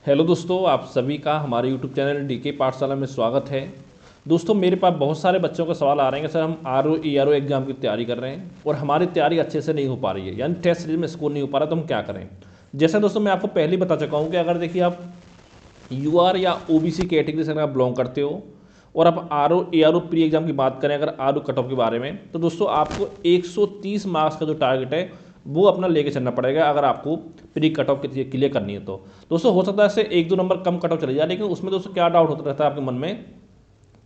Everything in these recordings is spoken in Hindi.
हेलो दोस्तों, आप सभी का हमारे यूट्यूब चैनल डीके पाठशाला में स्वागत है। दोस्तों, मेरे पास बहुत सारे बच्चों का सवाल आ रहे हैं कि सर हम आर ओ एग्ज़ाम की तैयारी कर रहे हैं और हमारी तैयारी अच्छे से नहीं हो पा रही है, यानी टेस्ट सीरीज में स्कोर नहीं हो पा रहा, तो हम क्या करें। जैसे दोस्तों मैं आपको पहले ही बता चुका हूँ कि अगर देखिए आप यूआर या ओबीसी कैटेगरी से अगर आप बिलोंग करते हो और आप आर ओ प्री एग्जाम की बात करें अगर आर ओ कट ऑफ के बारे में, तो दोस्तों आपको 130 मार्क्स का जो टारगेट है वो अपना लेके चलना पड़ेगा अगर आपको प्री कट ऑफ क्लियर करनी है। तो दोस्तों हो सकता है इससे एक दो नंबर कम कट ऑफ चले जाए, लेकिन उसमें दोस्तों क्या डाउट होता रहता है आपके मन में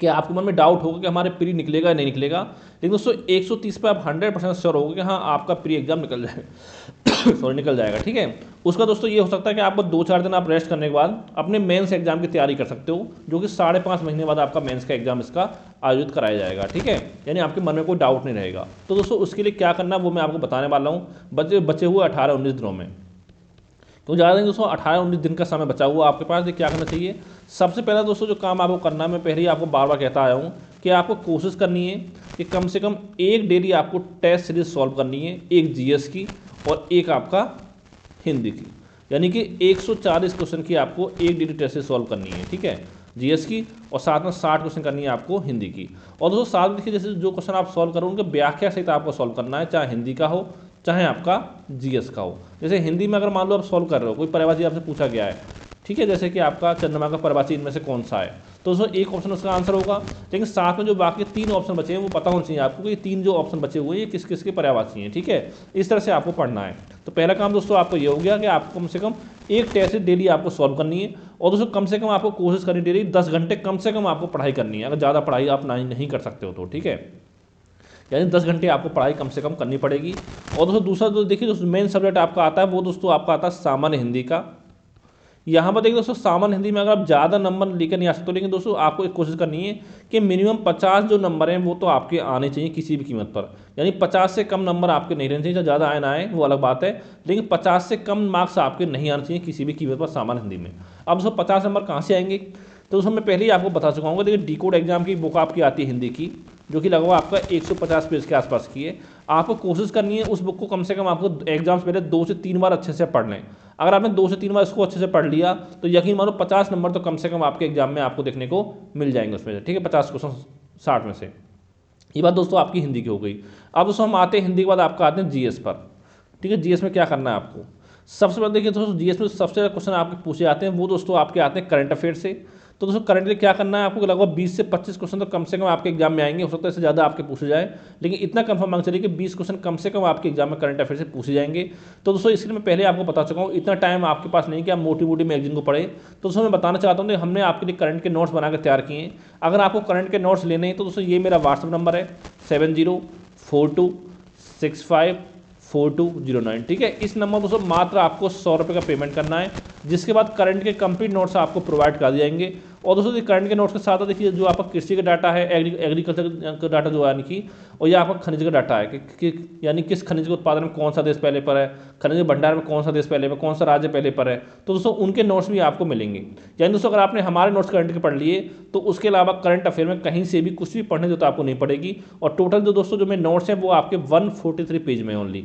कि आपके मन में डाउट होगा कि हमारे प्री निकलेगा या नहीं निकलेगा। लेकिन दोस्तों 130 पे आप 100% श्योर होगा कि हाँ आपका प्री एग्जाम निकल जाएगा सॉरी निकल जाएगा, ठीक है। उसका दोस्तों ये हो सकता है कि आपको 2-4 दिन आप रेस्ट करने के बाद अपने मेंस एग्जाम की तैयारी कर सकते हो, जो कि 5.5 महीने बाद आपका मेंस का एग्जाम इसका आयोजित कराया जाएगा, ठीक है। यानी आपके मन में कोई डाउट नहीं रहेगा। तो दोस्तों उसके लिए क्या करना है वो मैं आपको बताने वाला हूँ बचे हुए 18-19 दिनों में। तो ज़्यादा नहीं दोस्तों, 18-19 दिन का समय बचा हुआ आपके पास। क्या करना चाहिए, सबसे पहला दोस्तों जो काम आपको करना है, मैं पहले ही आपको बार बार कहता आया हूँ कि आपको कोशिश करनी है कि कम से कम एक डेली आपको टेस्ट सीरीज सॉल्व करनी है, एक जीएस की और एक आपका हिंदी की, यानी कि 140 क्वेश्चन की आपको एक डेली टेस्ट सीरीज सॉल्व करनी है, ठीक है, जीएस की। और साथ में 60 क्वेश्चन करनी है आपको हिंदी की। और दोस्तों साथ में देखिए, जैसे जो क्वेश्चन आप सॉल्व करो उनके व्याख्या सहित आपको सॉल्व करना है, चाहे हिंदी का हो चाहे आपका जीएस का हो। जैसे हिंदी में अगर मान लो आप सॉल्व कर रहे हो, कोई परिभाषा आपसे पूछा गया है, ठीक है, जैसे कि आपका चंद्रमा का परिभाषा इनमें से कौन सा है, तो उसमें एक ऑप्शन उसका आंसर होगा। लेकिन साथ में जो बाकी 3 ऑप्शन बचे हैं वो पता होना चाहिए आपको कि ये 3 जो ऑप्शन बचे हुए हैं ये किस किस के पर्यायवाची हैं, ठीक है। इस तरह से आपको पढ़ना है। तो पहला काम दोस्तों आपको ये हो गया कि आपको कम से कम एक टेस्ट डेली आपको सॉल्व करनी है। और दोस्तों कम से कम आपको कोशिश करनी डेली 10 घंटे कम से कम आपको पढ़ाई करनी है। अगर ज़्यादा पढ़ाई आप नहीं कर सकते हो तो, ठीक है, यानी 10 घंटे आपको पढ़ाई कम से कम करनी पड़ेगी। और दोस्तों दूसरा जो देखिए दोस्तों मेन सब्जेक्ट आपका आता है वो दोस्तों आपका आता है सामान्य हिंदी का। यहाँ पर देखिए दोस्तों सामान्य हिंदी में अगर आप ज़्यादा नंबर लेकर नहीं आ सकते, लेकिन दोस्तों आपको एक कोशिश करनी है कि मिनिमम 50 जो नंबर हैं वो तो आपके आने चाहिए किसी भी कीमत पर। यानी 50 से कम नंबर आपके नहीं रहने चाहिए, चाहे ज़्यादा आए ना आए वो अलग बात है, लेकिन 50 से कम मार्क्स आपके नहीं आने चाहिए किसी भी कीमत पर सामान्य हिंदी में। अब दोस्तों 50 नंबर कहाँ से आएंगे, तो दोस्तों मैं पहले ही आपको बता चुका हूँ। देखिए डी कोड एग्जाम की बुक आपकी आती है हिंदी की, जो कि लगभग आपका 150 पेज के आसपास की है। आपको कोशिश करनी है उस बुक को कम से कम आपको एग्जाम से पहले 2 से 3 बार अच्छे से पढ़ लें। अगर आपने 2 से 3 बार इसको अच्छे से पढ़ लिया तो यकीन मानो 50 नंबर तो कम से कम आपके एग्जाम में आपको देखने को मिल जाएंगे उसमें से, ठीक है, 50 क्वेश्चन 60 में से। ये बात दोस्तों आपकी हिंदी की हो गई। अब दोस्तों हम आते हैं हिंदी के बाद आपका आते हैं जीएस पर, ठीक है। जीएस में क्या करना है आपको, सबसे पहले देखिए दोस्तों जीएस में सबसे ज़्यादा क्वेश्चन आपके पूछे जाते हैं वो दोस्तों आपके आते हैं करंट अफेयर से। तो दोस्तों करंटली क्या करना है आपको, लगभग 20 से 25 क्वेश्चन तो कम से कम आपके एग्जाम में आएंगे। हो सकता है इससे ज़्यादा आपके पूछे जाए, लेकिन इतना कंफर्म मांग चलिए कि 20 क्वेश्चन कम से कम आपके एग्जाम में करंट अफेयर से पूछे जाएंगे। तो दोस्तों इसके लिए मैं पहले आपको बता चुका हूँ, इतना टाइम आपके पास नहीं कि आप मोटी मोटी मैगजीन को पढ़े। तो दोस्तों मैं बताना चाहता हूँ कि हमने आपके लिए करंट के नोट्स बनाकर तैयार किए हैं। अगर आपको करंट के नोट्स लेने हैं तो दोस्तों ये मेरा व्हाट्सअप नंबर है 7042654209, ठीक है। इस नंबर पर दोस्तों मात्र आपको 100 रुपये का पेमेंट करना है, जिसके बाद करंट के कंप्लीट नोट्स आपको प्रोवाइड कर दिए जाएंगे। और दोस्तों करंट के नोट्स के साथ देखिए जो आपका कृषि का डाटा है, एग्रीकल्चर का डाटा जो है यानी कि, और ये आपका खनिज का डाटा है कि यानी किस खनिज के उत्पादन में कौन सा देश पहले पर है, खनिज के भंडार में कौन सा देश पहले पर, कौन सा राज्य पहले पर है। तो दोस्तों उनके नोट्स भी आपको मिलेंगे। यानी दोस्तों अगर आपने हमारे नोट्स करंट के पढ़ लिए तो उसके अलावा करंट अफेयर में कहीं से भी कुछ भी पढ़ने जो तो आपको नहीं पड़ेगी। और टोटल जो दोस्तों जो मेरे नोट्स हैं वो आपके 143 पेज में ओनली।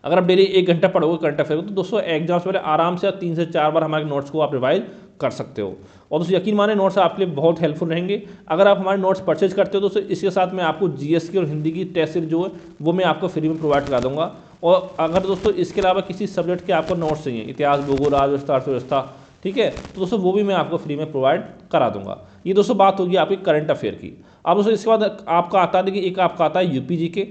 अगर आप डेली 1 घंटा पढ़ोगे करंट अफेयर को तो दोस्तों एग्जाम से पहले आराम से 3 से 4 बार हमारे नोट्स को आप रिवाइज कर सकते हो। और दोस्तों यकीन माने नोट्स आपके लिए बहुत हेल्पफुल रहेंगे। अगर आप हमारे नोट्स परचेज करते हो दोस्तों इसके साथ मैं आपको जीएस की और हिंदी की टेस्ट सीरीज जो है वो मैं आपको फ्री में प्रोवाइड करा दूंगा। और अगर दोस्तों इसके अलावा किसी सब्जेक्ट के आपको नोट्स चाहिए, इतिहास, भूगोल, राजव्यवस्था, अर्थव्यवस्था, ठीक है, तो दोस्तों वो भी मैं आपको फ्री में प्रोवाइड करा दूंगा। ये दोस्तों बात होगी आपकी करंट अफेयर की। अब दोस्तों इसके बाद आपका आता है, देखिए एक आपका आता है यूपी जीके।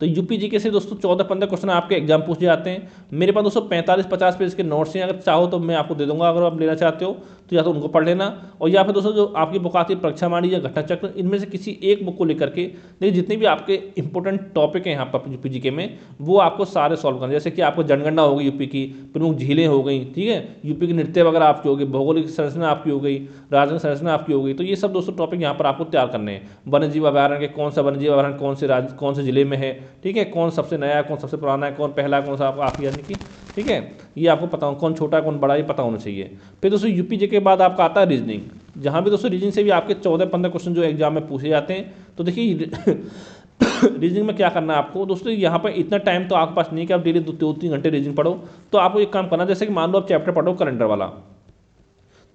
तो यूपी जीके से दोस्तों 14-15 क्वेश्चन आपके एग्जाम पूछ जाते हैं। मेरे पास दोस्तों 45-50 पेज के नोट्स हैं, अगर चाहो तो मैं आपको दे दूंगा। अगर आप लेना चाहते हो तो या तो उनको पढ़ लेना, और या फिर दोस्तों जो आपकी बुक आती है परीक्षामाणी या घटना चक्र, इनमें से किसी एक बुक को लेकर के देखिए जितने भी आपके इंपॉर्टेंट टॉपिक हैं यहाँ पर यूपी जीके में वो आपको सारे सॉल्व करने। जैसे कि आपको जनगणना होगी, यूपी की प्रमुख झीलें हो गई, ठीक है, यूपी के नृत्य वगैरह आपकी होगी, भौगोलिक संरचना आपकी हो गई, राजनीतिक संरचना आपकी हो गई। तो ये सब दोस्तों टॉपिक यहाँ पर आपको तैयार करने हैं। वन्य जीव अभयारण्य के कौन सा वन्य जीव अभयारण्य कौन से जिले में है, ठीक है, कौन सबसे नया है, कौन सबसे पुराना है, कौन पहला है, कौन सा आप यानी कि, ठीक है, ये आपको पता हो, कौन छोटा है कौन बड़ा, ये पता होना चाहिए। फिर दोस्तों यूपी जे के बाद आपका आता है रीजनिंग, जहाँ भी दोस्तों रीजनिंग से भी आपके 14-15 क्वेश्चन जो एग्जाम में पूछे जाते हैं। तो देखिए रीजनिंग में क्या करना है आपको दोस्तों, यहाँ पर इतना टाइम तो आपके पास नहीं है कि आप डेली 2-3 घंटे रीजनिंग पढ़ो। तो आपको एक काम करना, जैसे कि मान लो आप चैप्टर पढ़ो कैलेंडर वाला,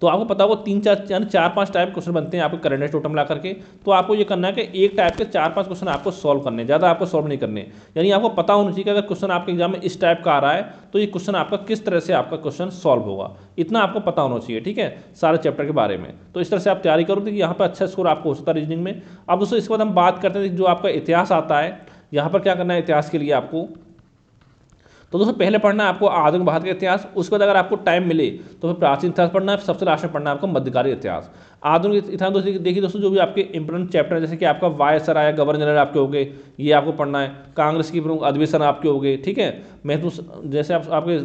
तो आपको पता होगा 3-4 यानी 4-5 टाइप क्वेश्चन बनते हैं आपके करंट टोटल मिला करके। तो आपको ये करना है कि एक टाइप के 4-5 क्वेश्चन आपको सॉल्व करने हैं, ज़्यादा आपको सॉल्व नहीं करने। यानी आपको पता होना चाहिए कि अगर क्वेश्चन आपके एग्जाम में इस टाइप का आ रहा है तो ये क्वेश्चन आपका किस तरह से आपका क्वेश्चन सॉल्व होगा, इतना आपको पता होना चाहिए, ठीक है, सारे चैप्टर के बारे में। तो इस तरह से आप तैयारी करो कि यहाँ पर अच्छा स्कोर आपको हो सकता है रीजनिंग में। अब दोस्तों इसके बाद हम बात करते हैं जो आपका इतिहास आता है, यहाँ पर क्या करना है इतिहास के लिए आपको। तो दोस्तों पहले पढ़ना है आपको आधुनिक भारत का इतिहास, उसके बाद अगर आपको टाइम मिले तो फिर प्राचीन इतिहास पढ़ना है, सबसे लास्ट में पढ़ना है आपको मध्यकालीन इतिहास। आधुनिक इतिहास दोस्तों देखिए दोस्तों, जो भी आपके इंपोर्टेंट चैप्टर है, जैसे कि आपका वायसराय गवर्नर जनरल आपके हो गए, ये आपको पढ़ना है। कांग्रेस की प्रमुख अधिवेशन आपके हो गए, ठीक है। महत्व जैसे आपके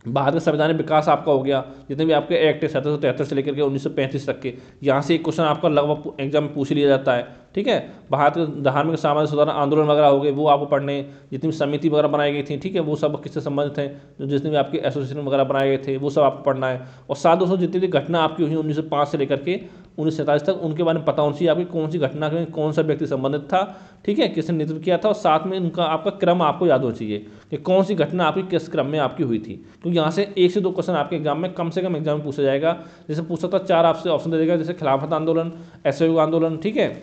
भारत का संवैधानिक विकास आपका हो गया, जितने भी आपके एक्ट है 1773 से लेकर के 1935 तक के, यहाँ से एक क्वेश्चन आपका लगभग एग्जाम में पूछ लिया जाता है, ठीक है। भारत के धार्मिक सामाजिक सुधार आंदोलन वगैरह हो गए, वो आपको पढ़ने, जितनी भी समिति वगैरह बनाई गई थी, ठीक है, वो सब किससे संबंधित हैं, जो जितने भी आपके एसोसिएशन वगैरह बनाए गए थे वो सब आपको पढ़ना है। और साथ दोस्तों जितनी भी घटना आपकी हुई 1905 से लेकर के 1947 तक, उनके बारे में पता होना चाहिए आपकी कौन सी घटना में कौन सा व्यक्ति संबंधित था, ठीक है, किसने नेतृत्व किया था, और साथ में उनका आपका क्रम आपको याद होना चाहिए कि कौन सी घटना आपकी किस क्रम में आपकी हुई थी। क्योंकि यहाँ से 1 से 2 क्वेश्चन आपके एग्जाम में कम से कम एग्जाम में पूछा जाएगा। जैसे पूछ सकता 4 आपसे ऑप्शन दे देगा, जैसे खिलाफत आंदोलन, असहयोग आंदोलन, ठीक है,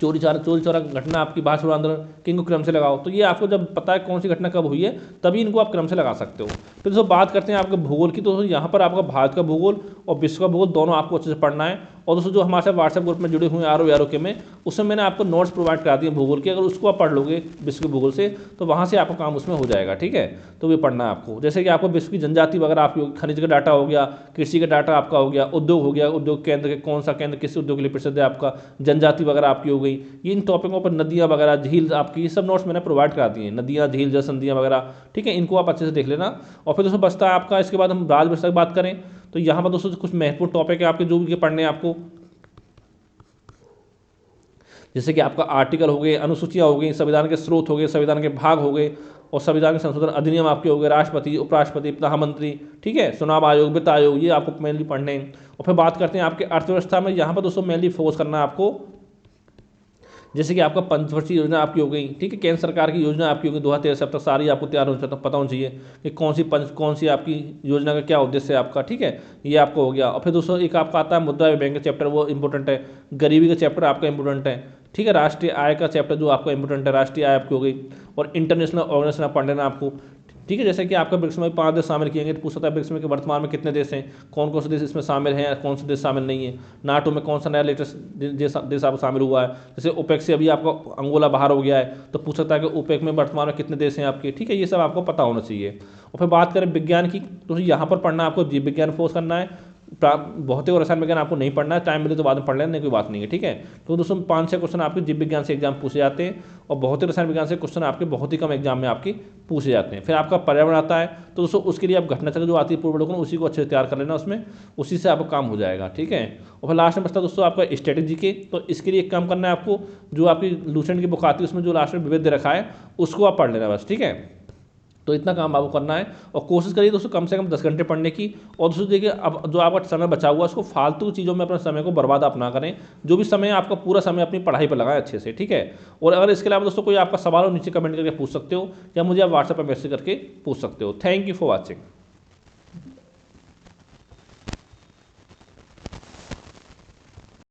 चोरी चोरा घटना आपकी भाषा छोड़ो आंदोलन, कि इनको क्रम से लगाओ। तो ये आपको जब पता है कौन सी घटना कब हुई है तभी इनको आप क्रम से लगा सकते हो। फिर दोस्तों बात करते हैं आपके भूगोल की। तो यहाँ पर आपका भारत का भूगोल और विश्व का भूगोल दोनों आपको अच्छे से पढ़ना है। और दोस्तों जो हमारे साथ व्हाट्सएप ग्रुप में जुड़े हुए हैं आर के में, उसमें मैंने आपको नोट्स प्रोवाइड करा दिए भूगोल के, अगर उसको आप पढ़ लोगे विश्व के भूगोल से तो वहाँ से आपका काम उसमें हो जाएगा, ठीक है। तो ये पढ़ना है आपको, जैसे कि आपको विश्व की जनजाति वगैरह आपकी होगी, खनिज का डाटा हो गया, कृषि का डाटा आपका हो गया, उद्योग हो गया, उद्योग केंद्र के कौन सा केंद्र किस उद्योग के लिए प्रसिद्ध है आपका, जनजाति वगैरह आपकी हो गई। इन टॉपिकों पर नदियाँ वगैरह, झील आपकी, ये सब नोट्स मैंने प्रोवाइड करा दिए हैं, नदियाँ, झील, जल संधियाँ वगैरह, ठीक है, इनको आप अच्छे से देख लेना। और फिर दोस्तों बचता है आपका, इसके बाद हम राजभाषा की बात करें तो यहाँ पर दोस्तों कुछ महत्वपूर्ण टॉपिक है आपके जो भी पढ़ने हैं आपको, जैसे कि आपका आर्टिकल हो गए, अनुसूचियाँ हो गई, संविधान के स्रोत हो गए, संविधान के भाग हो गए, और संविधान के संशोधन अधिनियम आपके हो गए, राष्ट्रपति, उपराष्ट्रपति, प्रधानमंत्री, ठीक है, चुनाव आयोग, वित्त आयोग, ये आपको मेनली पढ़ने हैं। और फिर बात करते हैं आपके अर्थव्यवस्था में, यहाँ पर दोस्तों मेनली फोकस करना है आपको, जैसे कि आपका पंचवर्षीय योजना आपकी हो गई, ठीक है, केंद्र सरकार की योजना आपकी होगी 2013 से अब तक सारी आपको तैयार हो पता होना चाहिए कि कौन सी आपकी योजना का क्या उद्देश्य है आपका, ठीक है, ये आपको हो गया। और फिर दोस्तों एक आपका आता है मुद्रा बैंक का चैप्टर, वो इंपॉर्टेंट है। गरीबी का चैप्टर आपका इंपॉर्टेंट है, ठीक है। राष्ट्रीय आय का चैप्टर जो आपका इंपॉर्टेंट है, राष्ट्रीय आय आपकी हो गई। और इंटरनेशनल ऑर्गेनाइजेशन पढ़ लेना आपको, ठीक है, जैसे कि आपका ब्रिक्स में 5 देश शामिल किए गए, तो पूछ सकता है ब्रिक्स में कि वर्तमान में कितने देश हैं, कौन कौन से देश इसमें शामिल हैं, कौन से देश शामिल नहीं है। नाटो में कौन सा नया लेटेस्ट देश आपको शामिल हुआ है, जैसे ओपेक से अभी आपका अंगोला बाहर हो गया है, तो पूछ सकता है कि ओपेक में वर्तमान में कितने देश हैं आपके, ठीक है, ये सब आपको पता होना चाहिए। और फिर बात करें विज्ञान की, तो यहाँ पर पढ़ना आपको जीव विज्ञान फोर्स करना है, भौतिक और रसायन विज्ञान आपको नहीं पढ़ना है, टाइम मिले तो बाद में पढ़ लेना, नहीं कोई बात नहीं है, ठीक है। तो दोस्तों 5-6 क्वेश्चन आपके जीव विज्ञान से एग्जाम पूछे जाते हैं, और भौतिक रसायन विज्ञान से क्वेश्चन आपके बहुत ही कम एग्जाम में आपके पूछे जाते हैं। फिर आपका पर्यावरण आता है, तो दोस्तों उसके लिए आप घटना चक्र जो आती है पूर्वावलोकन, उसी को अच्छे से तैयार कर लेना, उसमें उसी से आपका काम हो जाएगा, ठीक है। और फिर लास्ट में बचता है दोस्तों आपका स्ट्रेटेजी के, तो इसके लिए एक काम करना है आपको, जो आपकी लूसेंट की बुक आती है उसमें जो लास्ट में विविध रखा है उसको आप पढ़ लेना बस, ठीक है। तो इतना काम आपको करना है, और कोशिश करिए दोस्तों कम से कम 10 घंटे पढ़ने की। और दोस्तों देखिए अब जो आपका समय बचा हुआ है उसको फालतू चीज़ों में अपने समय को बर्बाद आप ना करें, जो भी समय आपका पूरा समय अपनी पढ़ाई पर लगाएं अच्छे से, ठीक है। और अगर इसके अलावा दोस्तों कोई आपका सवाल हो नीचे कमेंट करके पूछ सकते हो, या मुझे आप व्हाट्सएप पर मैसेज करके पूछ सकते हो। Thank you for watching.